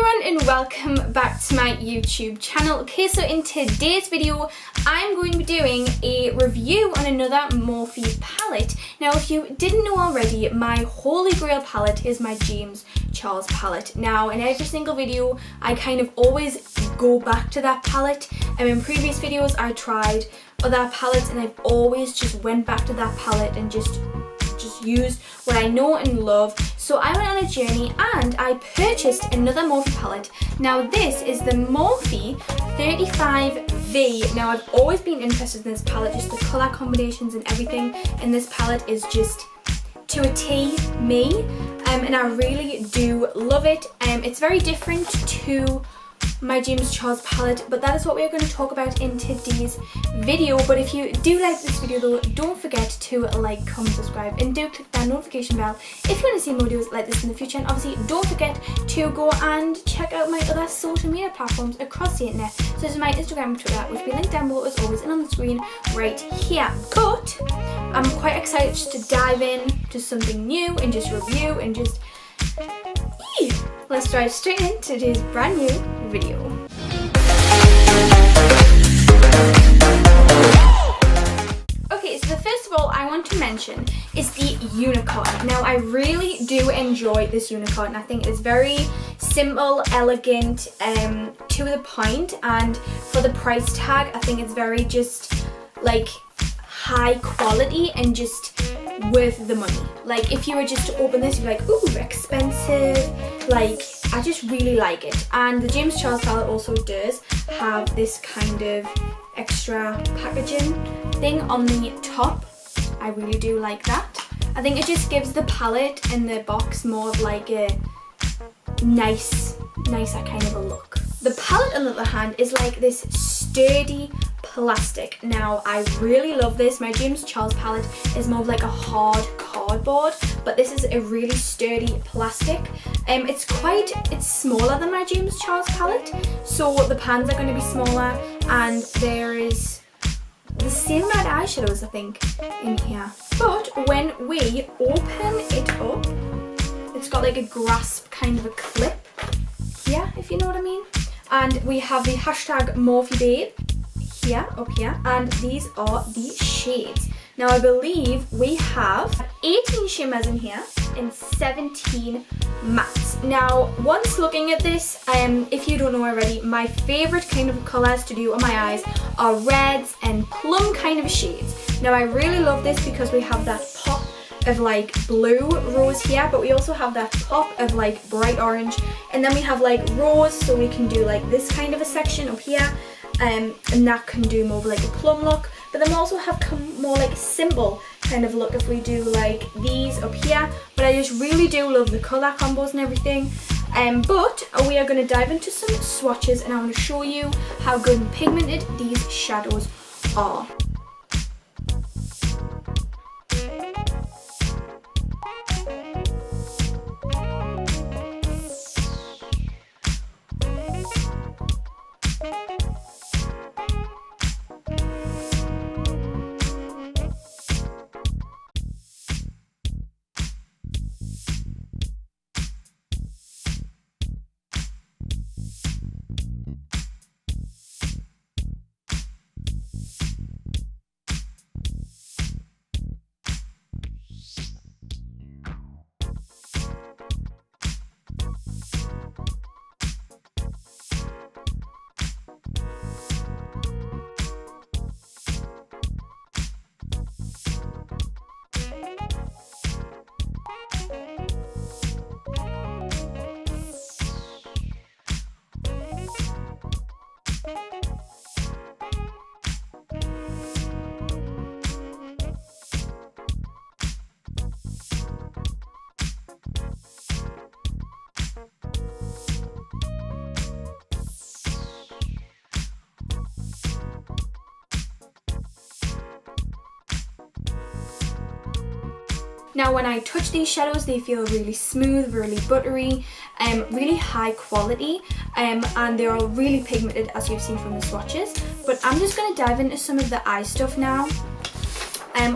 everyone and welcome back to my YouTube channel. Okay, so in today's video I'm going to be doing a review on another Morphe palette. Now if you didn't know already, my holy grail palette is my James Charles palette. Now in every single video I kind of always go back to that palette, and in previous videos I tried other palettes and I've always just went back to that palette and just used what I know and love. So I went on a journey and I purchased another Morphe palette. Now this is the Morphe 35V. Now I've always been interested in this palette, just the colour combinations and everything in this palette is just to a T me, and I really do love it. It's very different to my James Charles palette, but that is what we're going to talk about in today's video. But if you do like this video though, don't forget to like, comment, subscribe, and do click that notification bell if you want to see more videos like this in the future. And obviously don't forget to go and check out my other social media platforms across the internet. So this is my Instagram and Twitter, which will be linked down below as always and on the screen right here. But I'm quite excited just to dive in to something new and just review and just let's dive straight into today's brand new video. Okay, so first of all I want to mention is the unicorn. Now I really do enjoy this unicorn. I think it's very simple, elegant, to the point, and for the price tag I think it's very just like high quality and just worth the money. Like if you were just to open this you'd be like, ooh, expensive. Like I just really like it. And the James Charles palette also does have this kind of extra packaging thing on the top. I really do like that. I think it just gives the palette and the box more of like a nicer kind of a look. The palette on the other hand is like this sturdy plastic. Now I really love this. My James Charles palette is more of like a hard cardboard, but this is a really sturdy plastic. It's smaller than my James Charles palette, so the pans are going to be smaller, and there is the same amount of eyeshadows I think in here. But when we open it up, it's got like a grasp kind of a clip here, if you know what I mean. And we have the hashtag Morphe Babe here, up here, and these are the shades. Now I believe we have 18 shimmers in here and 17 mattes. Now once looking at this, if you don't know already, my favourite kind of colours to do on my eyes are reds and plum kind of shades. Now I really love this because we have that pop of like blue rose here, but we also have that pop of like bright orange, and then we have like rose, so we can do like this kind of a section up here, and that can do more of like a plum look. But then we also have more like a simple kind of look if we do like these up here. But I just really do love the colour combos and everything. But we are going to dive into some swatches and I want to show you how good and pigmented these shadows are. Now when I touch these shadows they feel really smooth, really buttery, really high quality, and they are really pigmented as you've seen from the swatches. But I'm just going to dive into some of the eye stuff now.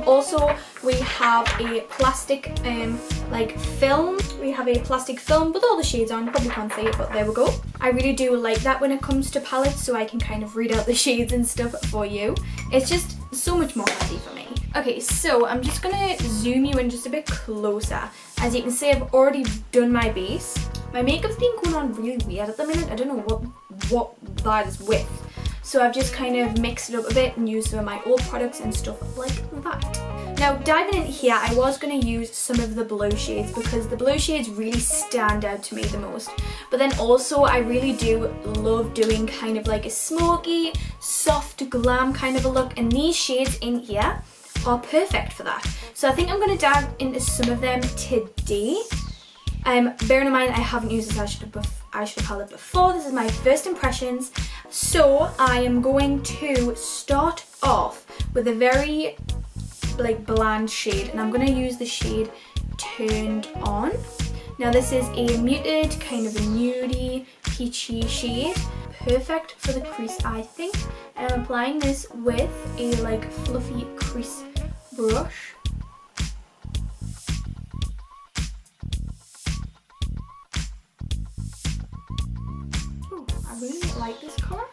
Also, we have a plastic like film. We have a plastic film with all the shades on. You probably can't see it, but there we go. I really do like that when it comes to palettes, so I can kind of read out the shades and stuff for you. It's just so much more handy for me. Okay, so I'm just gonna zoom you in just a bit closer. As you can see, I've already done my base. My makeup's been going on really weird at the minute. I don't know what that is with. So I've just kind of mixed it up a bit and used some of my old products and stuff like that. Now diving in here, I was going to use some of the blue shades because the blue shades really stand out to me the most. But then also I really do love doing kind of like a smoky, soft, glam kind of a look, and these shades in here are perfect for that. So I think I'm going to dive into some of them today. Bearing in mind I haven't used this eyeshadow palette before, this is my first impressions. So I am going to start off with a very like bland shade, and I'm going to use the shade Turned On. Now this is a muted kind of a nudie peachy shade, perfect for the crease I think, and I'm applying this with a like fluffy crease brush. I really like this colour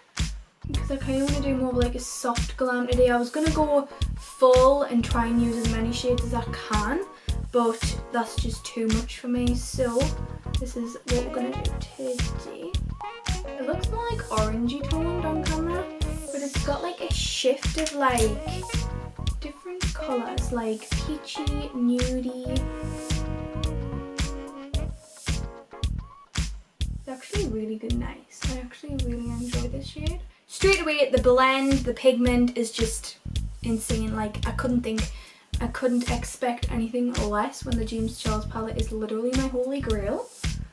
because I kind of want to do more of like a soft glam today. I was going to go full and try and use as many shades as I can, but that's just too much for me, so this is what we're going to do today. It looks more like orangey toned on camera, but it's got like a shift of like different colours, like peachy, nudie. It's actually really good, nice. I actually really enjoy this shade. Straight away, the blend, the pigment is just insane. Like I couldn't expect anything less when the James Charles palette is literally my holy grail.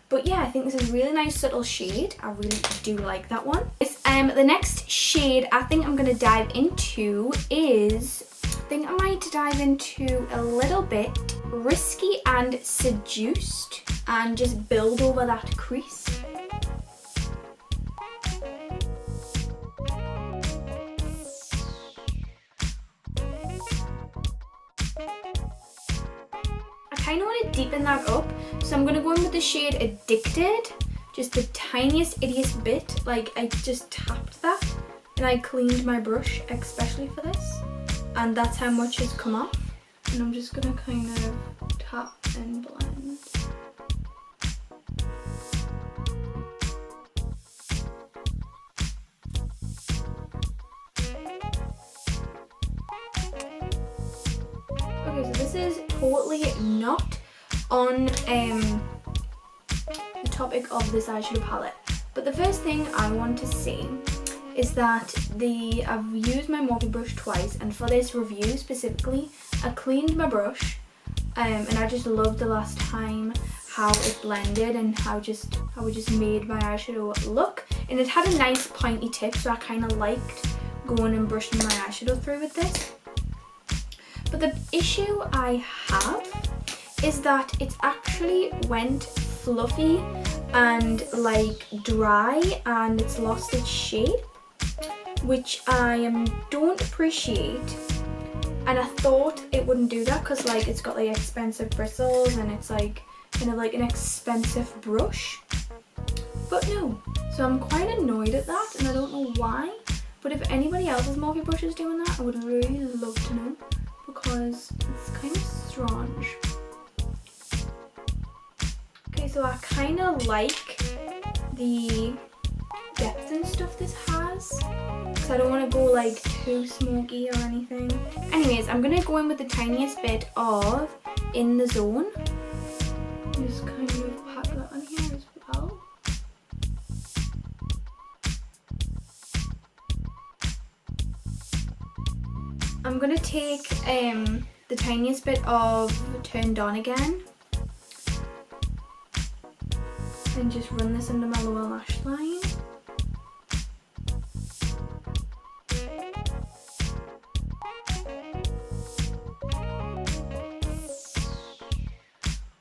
But yeah, I think this is a really nice subtle shade. I really do like that one. The next shade I think I'm gonna dive into is, I think I might dive into a little bit Risky and Seduced and just build over that crease. I kind of want to deepen that up, so I'm going to go in with the shade Addicted, just the tiniest ittiest bit. Like I just tapped that and I cleaned my brush especially for this, and that's how much has come off. And I'm just going to kind of tap and blend. Okay, so this is totally not on the topic of this eyeshadow palette, but the first thing I want to say is that I've used my Morphe brush twice, and for this review specifically I cleaned my brush and I just loved the last time how it blended and how it just made my eyeshadow look, and it had a nice pointy tip, so I kind of liked going and brushing my eyeshadow through with this. But the issue I have is that it's actually went fluffy and like dry, and it's lost its shape, which I don't appreciate. And I thought it wouldn't do that because like it's got like expensive bristles and it's like kind of like an expensive brush, but no. So I'm quite annoyed at that, and I don't know why. But if anybody else's Morphe brush is doing that, I would really love to know, because it's kind of strange. Okay, so I kind of like the depth and stuff this has, because I don't want to go like too smoky or anything. Anyways, I'm going to go in with the tiniest bit of In the Zone. Just kind of pat that on here as well. I'm going to take the tiniest bit of Turned On again and just run this under my lower lash line.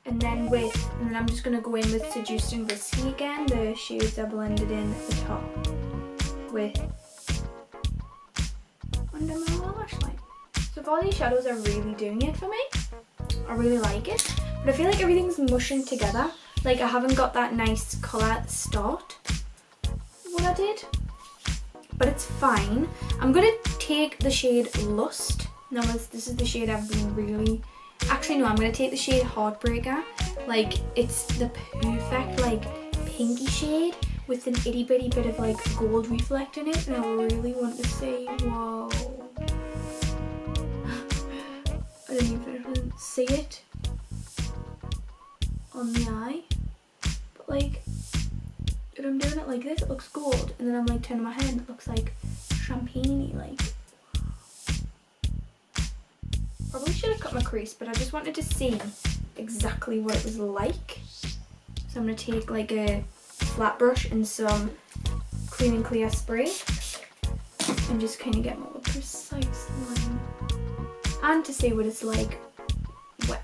And then I'm just going to go in with Seduced and Risky again, the shades I blended in at the top with under my lower lash line. So So far these shadows are really doing it for me. I really like it. But I feel like everything's mushing together. Like I haven't got that nice colour at the start. What I did. But it's fine. I'm going to take the shade Lust. Now this is the shade I've been really... Actually no, I'm going to take the shade Heartbreaker. Like it's the perfect like pinky shade with an itty bitty bit of like gold reflect in it. And I really want to say, whoa. I don't even see it on the eye. But like, if I'm doing it like this, it looks gold. And then I'm like turning my head and it looks like champagne-y, like. Probably should have cut my crease, but I just wanted to see exactly what it was like. So I'm going to take like a flat brush and some clean and clear spray and just kind of get more precise line. And to see what it's like wet.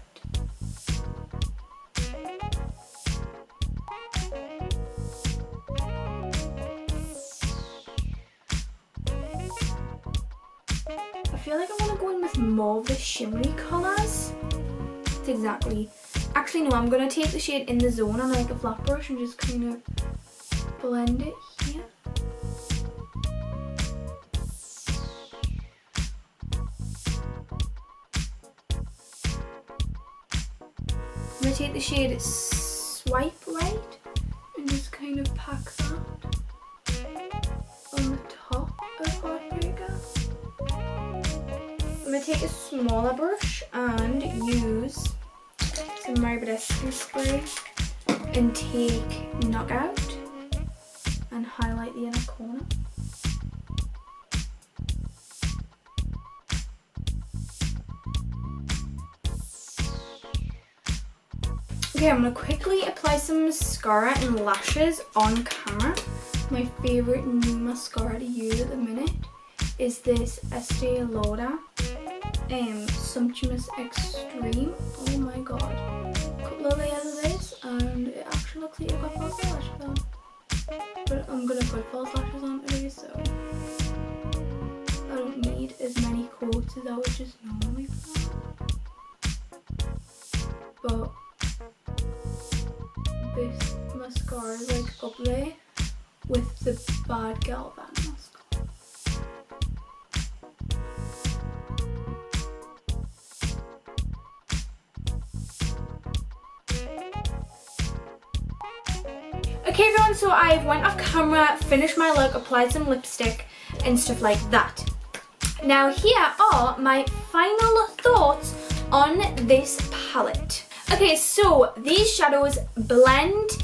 I feel like I want to go in with more of the shimmery colours. It's exactly. Actually no, I'm going to take the shade In the Zone on like a flat brush and just kind of blend it here. I'm going to take the shade Swipe Right and just kind of pack that on the top of Heartbreaker. I'm going to take a smaller brush and use some Maribidescu spray and take Knockout and highlight the inner corner. Okay, I'm going to quickly apply some mascara and lashes on camera. My favourite new mascara to use at the minute is this Estee Lauder Sumptuous Extreme. Oh my god. A couple of layers of this and it actually looks like you've got false lashes on. But I'm going to put false lashes on today, so I don't need as many coats as I would just normally put on. But this mascara is like up there with the Bad Girl Band mascara. Okay everyone, so I went off camera, finished my look, applied some lipstick and stuff like that. Now here are my final thoughts on this palette. Okay, so these shadows blend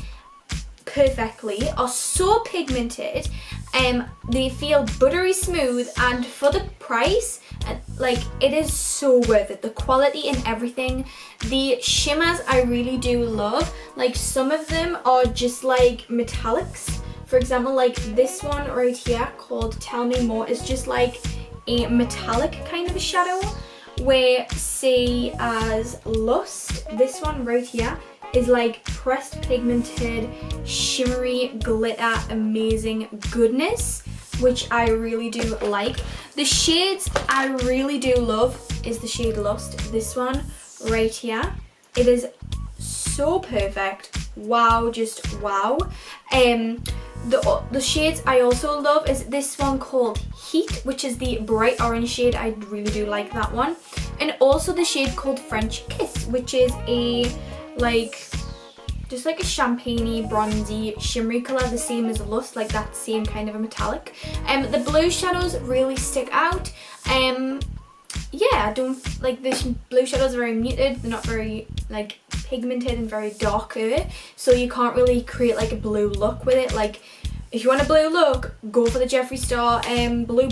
perfectly, are so pigmented, they feel buttery smooth, and for the price, like it is so worth it. The quality and everything. The shimmers I really do love. Like some of them are just like metallics. For example, like this one right here called Tell Me More is just like a metallic kind of a shadow. Where say as Lust, this one right here is like pressed pigmented, shimmery, glitter, amazing goodness, which I really do like. The shades I really do love is the shade Lust, this one right here. It is so perfect. Wow, just wow. The shades I also love is this one called Heat, which is the bright orange shade. I really do like that one. And also the shade called French Kiss, which is a like just like a champagne-y, bronzy, shimmery colour, the same as Lust, like that same kind of a metallic. The blue shadows really stick out. Yeah, I don't like this. Blue shadows are very muted. They're not very like pigmented and very darker, so you can't really create like a blue look with it. Like if you want a blue look, go for the Jeffree Star Blue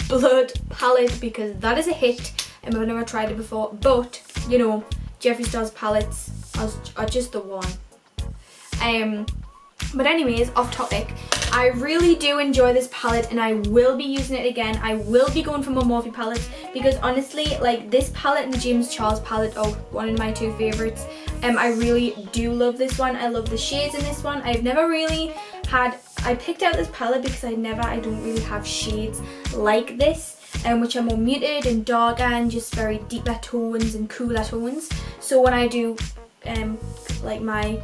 Blood palette, because that is a hit and I've never tried it before, but you know, Jeffree Star's palettes are just the one. But anyways, off topic, I really do enjoy this palette and I will be using it again. I will be going for more Morphe palettes because honestly, like this palette and the James Charles palette are one of my two favourites. I really do love this one. I love the shades in this one. I've never really I picked out this palette because I don't really have shades like this, which are more muted and darker and just very deeper tones and cooler tones. So when I do like my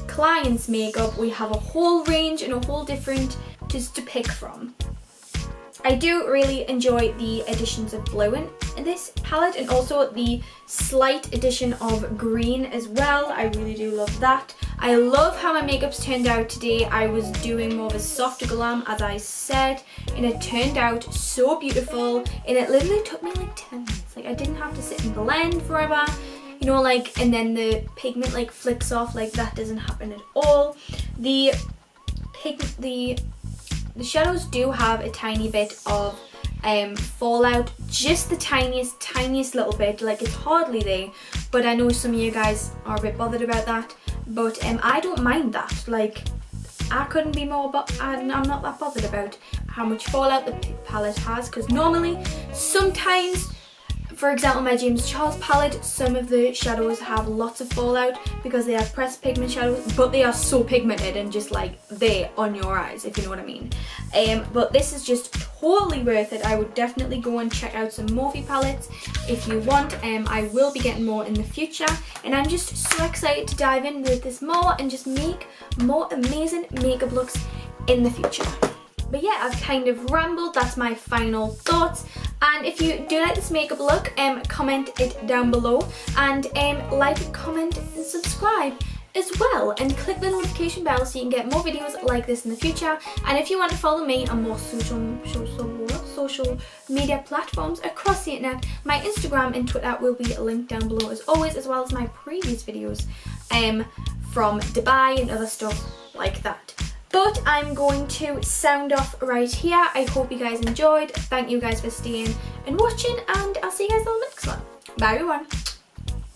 clients' makeup, we have a whole range and a whole different just to pick from. I do really enjoy the additions of blue in this palette, and also the slight addition of green as well. I really do love that. I love how my makeup's turned out today. I was doing more of a softer glam, as I said, and it turned out so beautiful, and it literally took me like 10 minutes. Like, I didn't have to sit and blend forever, you know, like, and then the pigment like flicks off. Like, that doesn't happen at all. The shadows do have a tiny bit of fallout, just the tiniest little bit. Like, it's hardly there, but I know some of you guys are a bit bothered about that, but I don't mind that. Like, I couldn't be more, I'm not that bothered about how much fallout the palette has, because normally, sometimes, for example, my James Charles palette, some of the shadows have lots of fallout because they are pressed pigment shadows, but they are so pigmented and just like there on your eyes, if you know what I mean. But this is just totally worth it. I would definitely go and check out some Morphe palettes if you want. I will be getting more in the future, and I'm just so excited to dive in with this more and just make more amazing makeup looks in the future. But yeah, I've kind of rambled. That's my final thoughts. And if you do like this makeup look, comment it down below, and like, comment and subscribe as well, and click the notification bell so you can get more videos like this in the future. And if you want to follow me on more social media platforms across the internet, my Instagram and Twitter will be linked down below as always, as well as my previous videos from Dubai and other stuff like that. But I'm going to sound off right here. I hope you guys enjoyed. Thank you guys for staying and watching, and I'll see you guys on the next one. Bye everyone.